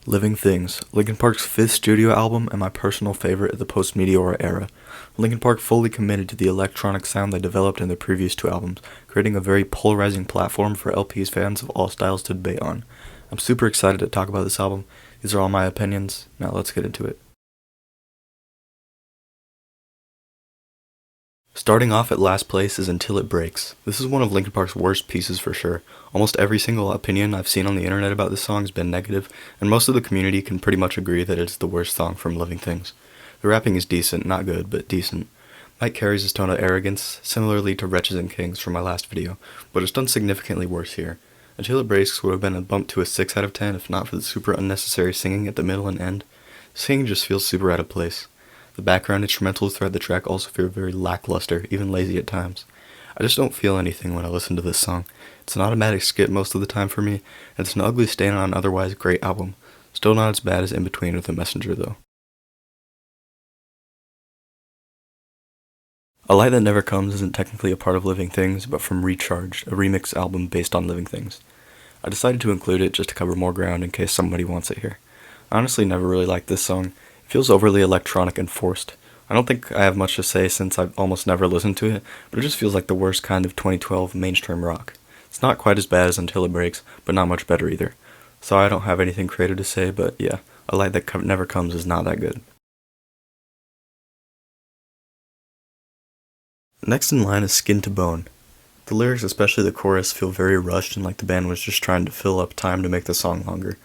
Living Things, Linkin Park's fifth studio album and my personal favorite of the post-Meteora era. Linkin Park fully committed to the electronic sound they developed in their previous two albums, creating a very polarizing platform for LP's fans of all styles to debate on. I'm super excited to talk about this album. These are all my opinions. Now let's get into it. Starting off at last place is Until It Breaks. This is one of Linkin Park's worst pieces for sure. Almost every single opinion I've seen on the internet about this song has been negative, and most of the community can pretty much agree that it's the worst song from Living Things. The rapping is decent, not good, but decent. Mike carries his tone of arrogance, similarly to Wretches and Kings from my last video, but it's done significantly worse here. Until It Breaks would have been a bump to a 6 out of 10 if not for the super unnecessary singing at the middle and end. Singing just feels super out of place. The background instrumentals throughout the track also feel very lackluster, even lazy at times. I just don't feel anything when I listen to this song. It's an automatic skip most of the time for me, and it's an ugly stain on an otherwise great album. Still not as bad as In Between or The Messenger though. A Light That Never Comes isn't technically a part of Living Things, but from Recharged, a remix album based on Living Things. I decided to include it just to cover more ground in case somebody wants it here. I honestly never really liked this song. It feels overly electronic and forced. I don't think I have much to say since I've almost never listened to it, but it just feels like the worst kind of 2012 mainstream rock. It's not quite as bad as Until It Breaks, but not much better either. So I don't have anything creative to say, but yeah, A Light That Never Comes is not that good. Next in line is Skin to Bone. The lyrics, especially the chorus, feel very rushed and like the band was just trying to fill up time to make the song longer.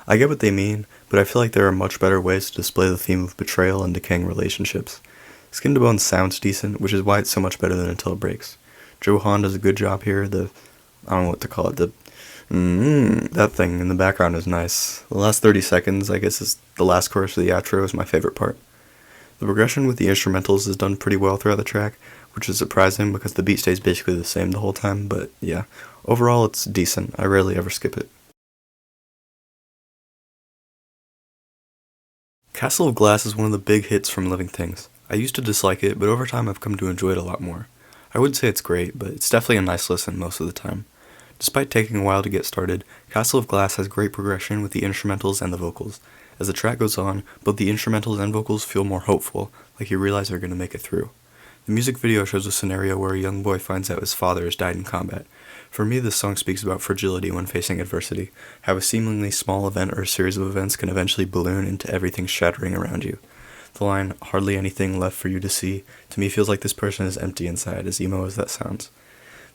I get what they mean, but I feel like there are much better ways to display the theme of betrayal and decaying relationships. Skin to Bone sounds decent, which is why it's so much better than Until It Breaks. Joe Hahn does a good job here. I don't know what to call it, that thing in the background is nice. The last 30 seconds, I guess, is the last chorus of the outro is my favorite part. The progression with the instrumentals is done pretty well throughout the track, which is surprising because the beat stays basically the same the whole time, but yeah, overall it's decent. I rarely ever skip it. Castle of Glass is one of the big hits from Living Things. I used to dislike it, but over time I've come to enjoy it a lot more. I wouldn't say it's great, but it's definitely a nice listen most of the time. Despite taking a while to get started, Castle of Glass has great progression with the instrumentals and the vocals. As the track goes on, both the instrumentals and vocals feel more hopeful, like you realize they're going to make it through. The music video shows a scenario where a young boy finds out his father has died in combat. For me, this song speaks about fragility when facing adversity, how a seemingly small event or a series of events can eventually balloon into everything shattering around you. The line, "hardly anything left for you to see," to me feels like this person is empty inside, as emo as that sounds.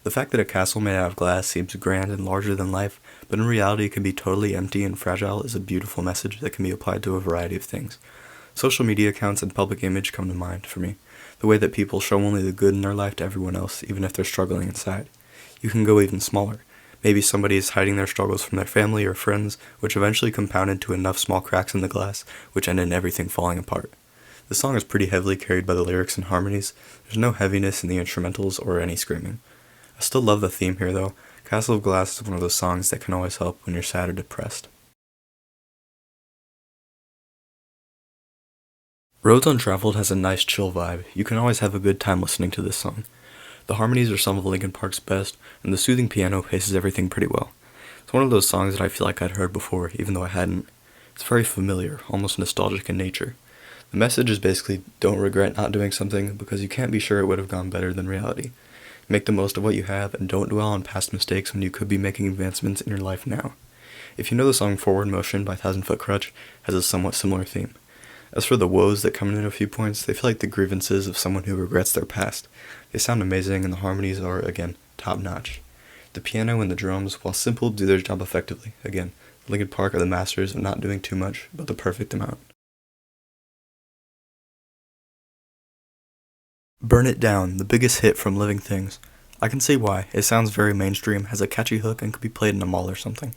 The fact that a castle made out of glass seems grand and larger than life, but in reality it can be totally empty and fragile is a beautiful message that can be applied to a variety of things. Social media accounts and public image come to mind for me. The way that people show only the good in their life to everyone else, even if they're struggling inside. You can go even smaller. Maybe somebody is hiding their struggles from their family or friends, which eventually compound into enough small cracks in the glass, which end in everything falling apart. The song is pretty heavily carried by the lyrics and harmonies. There's no heaviness in the instrumentals or any screaming. I still love the theme here though. Castle of Glass is one of those songs that can always help when you're sad or depressed. Roads Untraveled has a nice chill vibe. You can always have a good time listening to this song. The harmonies are some of Linkin Park's best, and the soothing piano paces everything pretty well. It's one of those songs that I feel like I'd heard before, even though I hadn't. It's very familiar, almost nostalgic in nature. The message is basically don't regret not doing something because you can't be sure it would have gone better than reality. Make the most of what you have and don't dwell on past mistakes when you could be making advancements in your life now. If you know the song Forward Motion by 1000 Foot Krutch has a somewhat similar theme. As for the woes that come in at a few points, they feel like the grievances of someone who regrets their past. They sound amazing and the harmonies are, again, top-notch. The piano and the drums, while simple, do their job effectively. Again, Linkin Park are the masters of not doing too much, but the perfect amount. Burn It Down, the biggest hit from Living Things. I can see why. It sounds very mainstream, has a catchy hook, and could be played in a mall or something.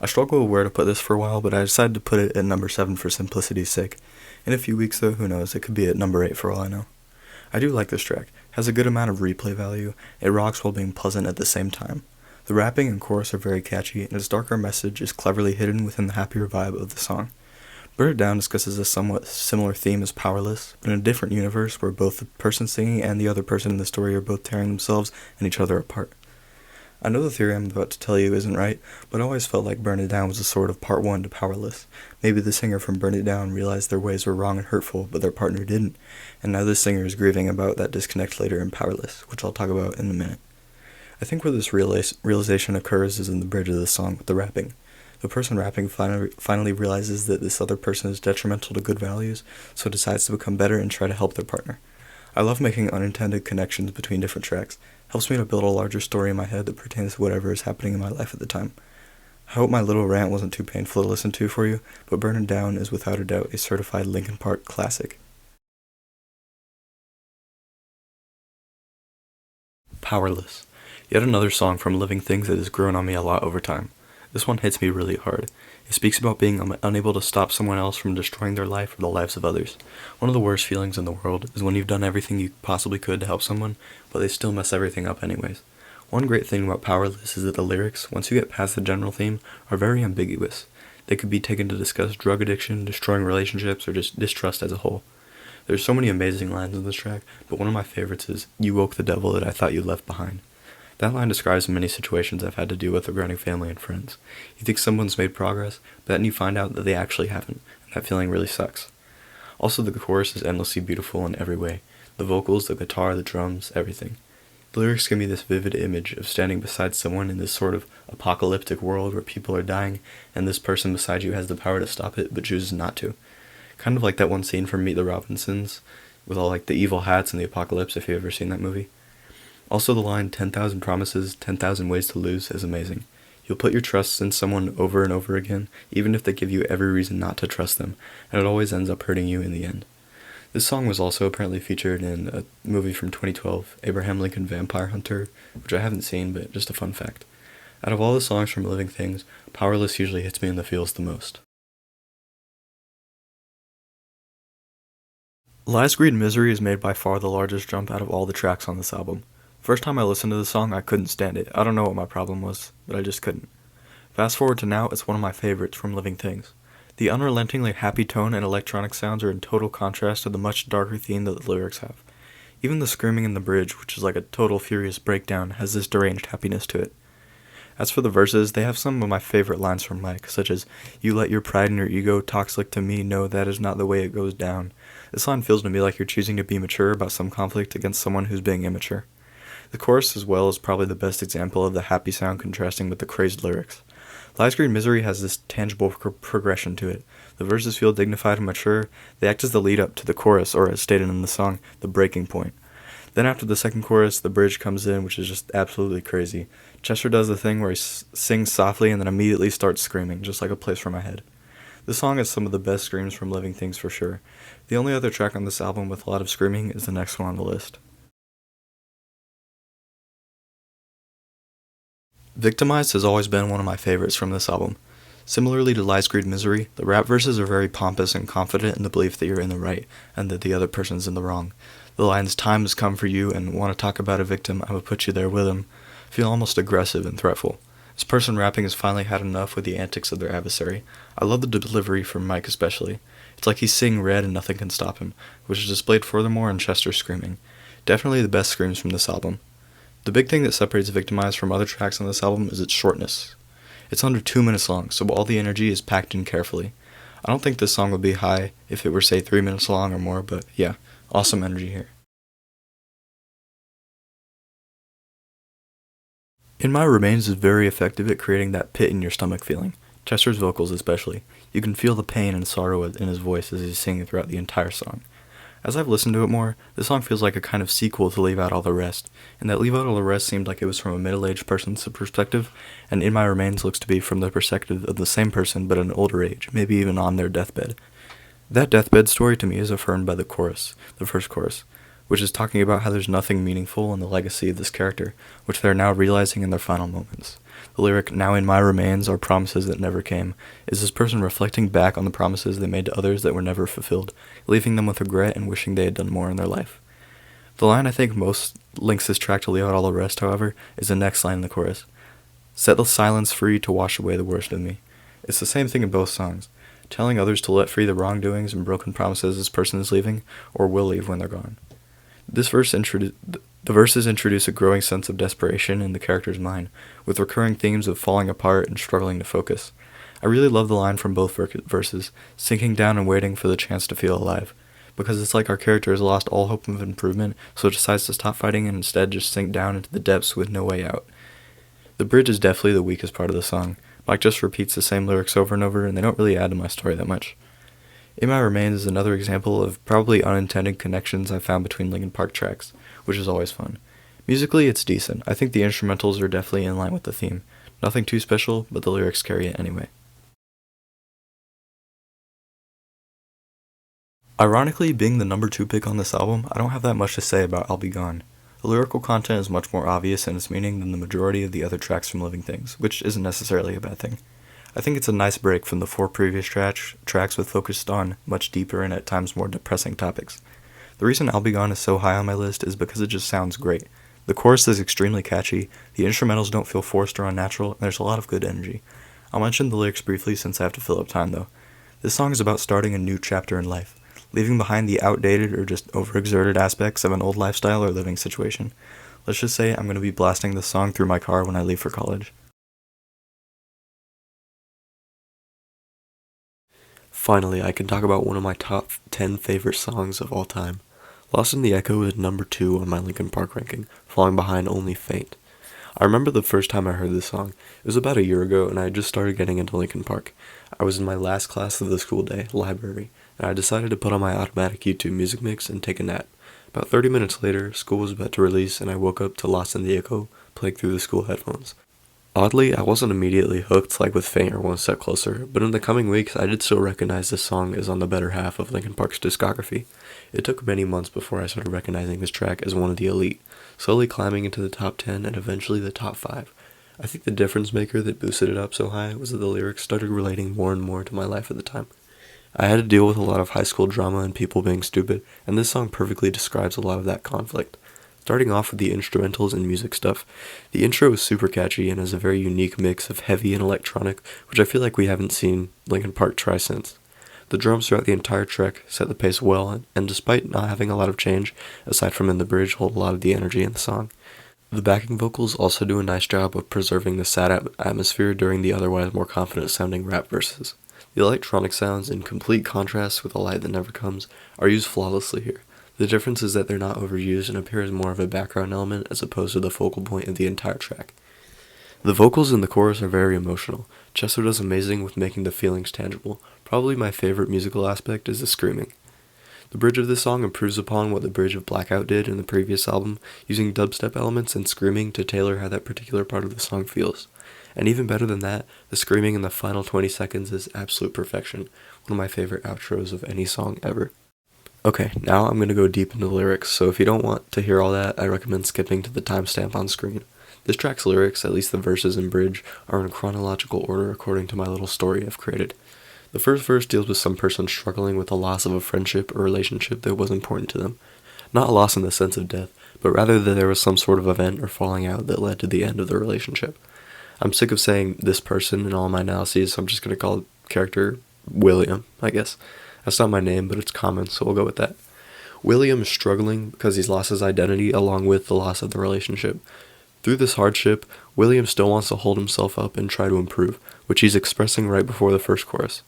I struggled with where to put this for a while, but I decided to put it at number 7 for simplicity's sake. In a few weeks though, who knows, it could be at number 8 for all I know. I do like this track. It has a good amount of replay value. It rocks while being pleasant at the same time. The rapping and chorus are very catchy, and its darker message is cleverly hidden within the happier vibe of the song. Burn It Down discusses a somewhat similar theme as Powerless, but in a different universe where both the person singing and the other person in the story are both tearing themselves and each other apart. I know the theory I'm about to tell you isn't right, but I always felt like Burn It Down was a sort of part 1 to Powerless. Maybe the singer from Burn It Down realized their ways were wrong and hurtful, but their partner didn't, and now this singer is grieving about that disconnect later in Powerless, which I'll talk about in a minute. I think where this realization occurs is in the bridge of the song with the rapping. The person rapping finally realizes that this other person is detrimental to good values, so decides to become better and try to help their partner. I love making unintended connections between different tracks. Helps me to build a larger story in my head that pertains to whatever is happening in my life at the time. I hope my little rant wasn't too painful to listen to for you, but Burn It Down is without a doubt a certified Linkin Park classic. Powerless. Yet another song from Living Things that has grown on me a lot over time. This one hits me really hard. It speaks about being unable to stop someone else from destroying their life or the lives of others. One of the worst feelings in the world is when you've done everything you possibly could to help someone, but they still mess everything up anyways. One great thing about Powerless is that the lyrics, once you get past the general theme, are very ambiguous. They could be taken to discuss drug addiction, destroying relationships, or just distrust as a whole. There's so many amazing lines in this track, but one of my favorites is, "You woke the devil that I thought you left behind." That line describes many situations I've had to deal with regarding family and friends. You think someone's made progress, but then you find out that they actually haven't, and that feeling really sucks. Also, the chorus is endlessly beautiful in every way. The vocals, the guitar, the drums, everything. The lyrics give me this vivid image of standing beside someone in this sort of apocalyptic world where people are dying, and this person beside you has the power to stop it, but chooses not to. Kind of like that one scene from Meet the Robinsons, with all like the evil hats and the apocalypse, if you've ever seen that movie. Also, the line 10,000 promises, 10,000 ways to lose is amazing. You'll put your trust in someone over and over again, even if they give you every reason not to trust them, and it always ends up hurting you in the end. This song was also apparently featured in a movie from 2012, Abraham Lincoln Vampire Hunter, which I haven't seen, but just a fun fact. Out of all the songs from Living Things, Powerless usually hits me in the feels the most. Lies, Greed, Misery is made by far the largest jump out of all the tracks on this album. First time I listened to the song, I couldn't stand it. I don't know what my problem was, but I just couldn't. Fast forward to now, it's one of my favorites from Living Things. The unrelentingly happy tone and electronic sounds are in total contrast to the much darker theme that the lyrics have. Even the screaming in the bridge, which is like a total furious breakdown, has this deranged happiness to it. As for the verses, they have some of my favorite lines from Mike, such as, "You let your pride and your ego talk slick to me, no, that is not the way it goes down." This line feels to me like you're choosing to be mature about some conflict against someone who's being immature. The chorus as well is probably the best example of the happy sound contrasting with the crazed lyrics. Lies, Greed, Misery has this tangible progression to it. The verses feel dignified and mature. They act as the lead up to the chorus, or as stated in the song, the breaking point. Then after the second chorus, the bridge comes in, which is just absolutely crazy. Chester does the thing where he sings softly and then immediately starts screaming, just like a place for my head. This song has some of the best screams from Living Things for sure. The only other track on this album with a lot of screaming is the next one on the list. Victimized has always been one of my favorites from this album. Similarly to Lies, Greed, Misery, the rap verses are very pompous and confident in the belief that you're in the right, and that the other person's in the wrong. The lines, "Time has come for you," and "Want to talk about a victim, I will put you there with him," feel almost aggressive and threatful. This person rapping has finally had enough with the antics of their adversary. I love the delivery from Mike especially. It's like he's seeing red and nothing can stop him, which is displayed furthermore in Chester screaming. Definitely the best screams from this album. The big thing that separates Victimized from other tracks on this album is its shortness. It's under 2 minutes long, so all the energy is packed in carefully. I don't think this song would be high if it were, say, 3 minutes long or more, but yeah, awesome energy here. In My Remains is very effective at creating that pit in your stomach feeling. Chester's vocals especially. You can feel the pain and sorrow in his voice as he's singing throughout the entire song. As I've listened to it more, this song feels like a kind of sequel to Leave Out All the Rest, and that Leave Out All the Rest seemed like it was from a middle-aged person's perspective, and In My Remains looks to be from the perspective of the same person but at an older age, maybe even on their deathbed. That deathbed story to me is affirmed by the chorus, the first chorus, which is talking about how there's nothing meaningful in the legacy of this character, which they're now realizing in their final moments. The lyric, "Now in my remains are promises that never came," is this person reflecting back on the promises they made to others that were never fulfilled, leaving them with regret and wishing they had done more in their life. The line I think most links this track to Leave Out All the Rest, however, is the next line in the chorus. "Set the silence free to wash away the worst of me." It's the same thing in both songs, telling others to let free the wrongdoings and broken promises this person is leaving, or will leave when they're gone. This verse introdu- the verses introduce a growing sense of desperation in the character's mind, with recurring themes of falling apart and struggling to focus. I really love the line from both verses, sinking down and waiting for the chance to feel alive, because it's like our character has lost all hope of improvement, so decides to stop fighting and instead just sink down into the depths with no way out. The bridge is definitely the weakest part of the song. Mike just repeats the same lyrics over and over, and they don't really add to my story that much. In My Remains is another example of probably unintended connections I found between Linkin Park tracks, which is always fun. Musically, it's decent. I think the instrumentals are definitely in line with the theme. Nothing too special, but the lyrics carry it anyway. Ironically, being the number 2 pick on this album, I don't have that much to say about I'll Be Gone. The lyrical content is much more obvious in its meaning than the majority of the other tracks from Living Things, which isn't necessarily a bad thing. I think it's a nice break from the 4 previous tracks with focused on much deeper and at times more depressing topics. The reason I'll Be Gone is so high on my list is because it just sounds great. The chorus is extremely catchy, the instrumentals don't feel forced or unnatural, and there's a lot of good energy. I'll mention the lyrics briefly since I have to fill up time though. This song is about starting a new chapter in life, leaving behind the outdated or just overexerted aspects of an old lifestyle or living situation. Let's just say I'm going to be blasting this song through my car when I leave for college. Finally, I can talk about one of my top 10 favorite songs of all time. Lost in the Echo is number 2 on my Linkin Park ranking, falling behind only Faint. I remember the first time I heard this song. It was about a year ago, and I had just started getting into Linkin Park. I was in my last class of the school day, library, and I decided to put on my automatic YouTube music mix and take a nap. About 30 minutes later, school was about to release, and I woke up to Lost in the Echo playing through the school headphones. Oddly, I wasn't immediately hooked like with Faint or One Step Closer, but in the coming weeks I did still recognize this song as on the better half of Linkin Park's discography. It took many months before I started recognizing this track as one of the elite, slowly climbing into the top 10 and eventually the top 5. I think the difference maker that boosted it up so high was that the lyrics started relating more and more to my life at the time. I had to deal with a lot of high school drama and people being stupid, and this song perfectly describes a lot of that conflict. Starting off with the instrumentals and music stuff, the intro is super catchy and has a very unique mix of heavy and electronic, which I feel like we haven't seen Linkin Park try since. The drums throughout the entire track set the pace well, and despite not having a lot of change, aside from in the bridge, hold a lot of the energy in the song. The backing vocals also do a nice job of preserving the sad atmosphere during the otherwise more confident-sounding rap verses. The electronic sounds, in complete contrast with the light that never comes, are used flawlessly here. The difference is that they're not overused and appear as more of a background element as opposed to the focal point of the entire track. The vocals in the chorus are very emotional. Chester does amazing with making the feelings tangible. Probably my favorite musical aspect is the screaming. The bridge of this song improves upon what the bridge of Blackout did in the previous album, using dubstep elements and screaming to tailor how that particular part of the song feels. And even better than that, the screaming in the final 20 seconds is absolute perfection, one of my favorite outros of any song ever. Okay, now I'm going to go deep into the lyrics, so if you don't want to hear all that, I recommend skipping to the timestamp on screen. This track's lyrics, at least the verses and bridge, are in chronological order according to my little story I've created. The first verse deals with some person struggling with the loss of a friendship or relationship that was important to them. Not a loss in the sense of death, but rather that there was some sort of event or falling out that led to the end of the relationship. I'm sick of saying this person in all my analyses, so I'm just going to call the character William, I guess. That's not my name, but it's common, so we'll go with that. William is struggling because he's lost his identity along with the loss of the relationship. Through this hardship, William still wants to hold himself up and try to improve, which he's expressing right before the first chorus.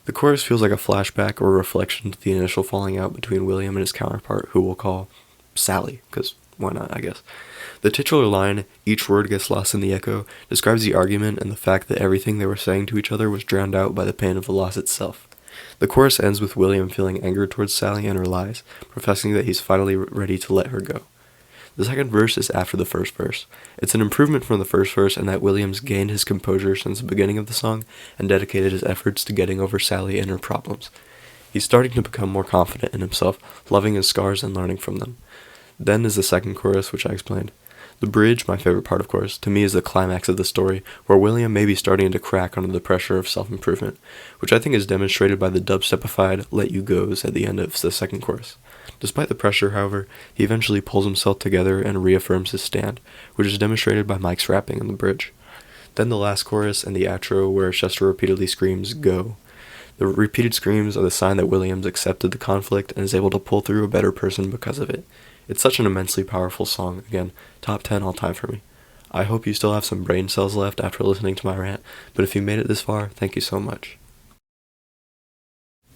The chorus feels like a flashback or a reflection to the initial falling out between William and his counterpart, who we'll call Sally, because why not, I guess. The titular line, "Each word gets lost in the echo," describes the argument and the fact that everything they were saying to each other was drowned out by the pain of the loss itself. The chorus ends with William feeling anger towards Sally and her lies, professing that he's finally ready to let her go. The second verse is after the first verse. It's an improvement from the first verse in that Williams gained his composure since the beginning of the song and dedicated his efforts to getting over Sally and her problems. He's starting to become more confident in himself, loving his scars and learning from them. Then is the second chorus, which I explained. The bridge, my favorite part of course, to me is the climax of the story, where William may be starting to crack under the pressure of self-improvement, which I think is demonstrated by the dubstepified "Let You Go's" at the end of the second chorus. Despite the pressure, however, he eventually pulls himself together and reaffirms his stand, which is demonstrated by Mike's rapping in the bridge. Then the last chorus and the outro where Chester repeatedly screams, "Go." The repeated screams are the sign that Williams accepted the conflict and is able to pull through a better person because of it. It's such an immensely powerful song. Again, top 10 all time for me. I hope you still have some brain cells left after listening to my rant, but if you made it this far, thank you so much.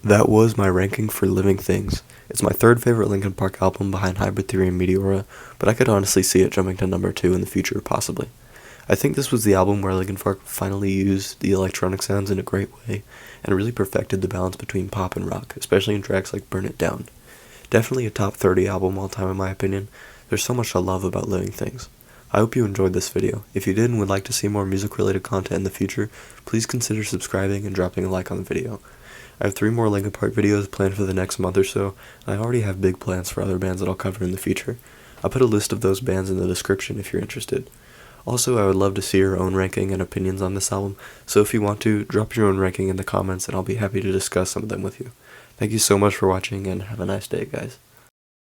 That was my ranking for Living Things. It's my third favorite Linkin Park album behind Hybrid Theory and Meteora, but I could honestly see it jumping to number 2 in the future, possibly. I think this was the album where Linkin Park finally used the electronic sounds in a great way, and really perfected the balance between pop and rock, especially in tracks like Burn It Down. Definitely a top 30 album all time in my opinion. There's so much to love about Living Things. I hope you enjoyed this video. If you did and would like to see more music related content in the future, please consider subscribing and dropping a like on the video. I have 3 more Linkin Park videos planned for the next month or so, and I already have big plans for other bands that I'll cover in the future. I'll put a list of those bands in the description if you're interested. Also, I would love to see your own ranking and opinions on this album, so if you want to, drop your own ranking in the comments and I'll be happy to discuss some of them with you. Thank you so much for watching and have a nice day, guys.